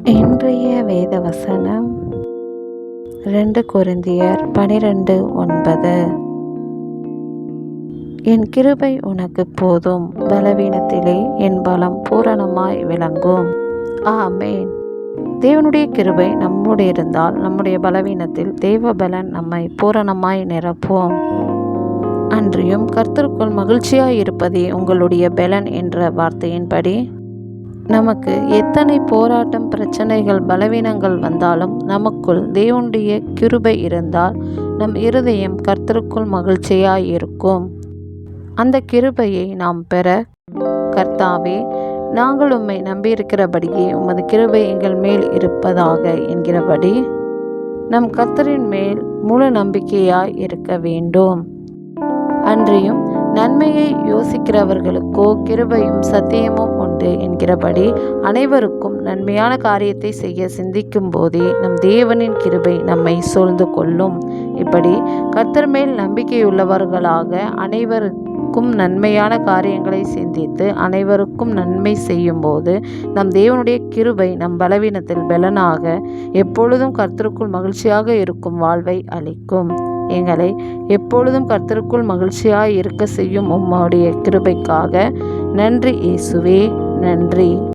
இன்றைய வேத வசனம் 2 கொரிந்தியர் 12:9. என் கிருபை உனக்கு போதும், பலவீனத்திலே என் பலம் பூரணமாய் விளங்கும். ஆமென். தேவனுடைய கிருபை நம்முடைய இருந்தால் நம்முடைய பலவீனத்தில் தேவ பலன் நம்மை பூரணமாய் நிரப்பும். அன்றியும் கர்த்தருக்குள் மகிழ்ச்சியாய் இருப்பதே உங்களுடைய பலன் என்ற வார்த்தையின்படி நமக்கு எத்தனை போராட்டம், பிரச்சனைகள், பலவீனங்கள் வந்தாலும் நமக்குள் தேவனுடைய கிருபை இருந்தால் நம் இருதயம் கர்த்தருக்குள் மகிழ்ச்சியாய் இருக்கும். அந்த கிருபையை நாம் பெற, கர்த்தாவே, நாங்கள் உம்மை நம்பியிருக்கிறபடியே உமது கிருபை எங்கள் மேல் இருப்பதாக என்கிறபடி நம் கர்த்தரின் மேல் முழு நம்பிக்கையாய் இருக்க வேண்டும். அன்றியும் நன்மையை யோசிக்கிறவர்களுக்கோ கிருபையும் சத்தியமும் உண்டு என்கிறபடி அனைவருக்கும் நன்மையான காரியத்தை செய்ய சிந்திக்கும் போதே நம் தேவனின் கிருபை நம்மை சூழ்ந்து கொள்ளும். இப்படி கர்த்தர் மேல் நம்பிக்கையுள்ளவர்களாக அனைவருக்கும் நன்மையான காரியங்களை சிந்தித்து அனைவருக்கும் நன்மை செய்யும் போது நம் தேவனுடைய கிருபை நம் பலவீனத்தில் பலனாக எப்பொழுதும் கர்த்தருக்குள் மகிழ்ச்சியாக இருக்கும் வாழ்வை அளிக்கும். எங்களை எப்பொழுதும் கர்த்தருக்குள் மகிழ்ச்சியாய் இருக்க செய்யும் உம்முடைய கிருபைக்காக நன்றி இயேசுவே, நன்றி.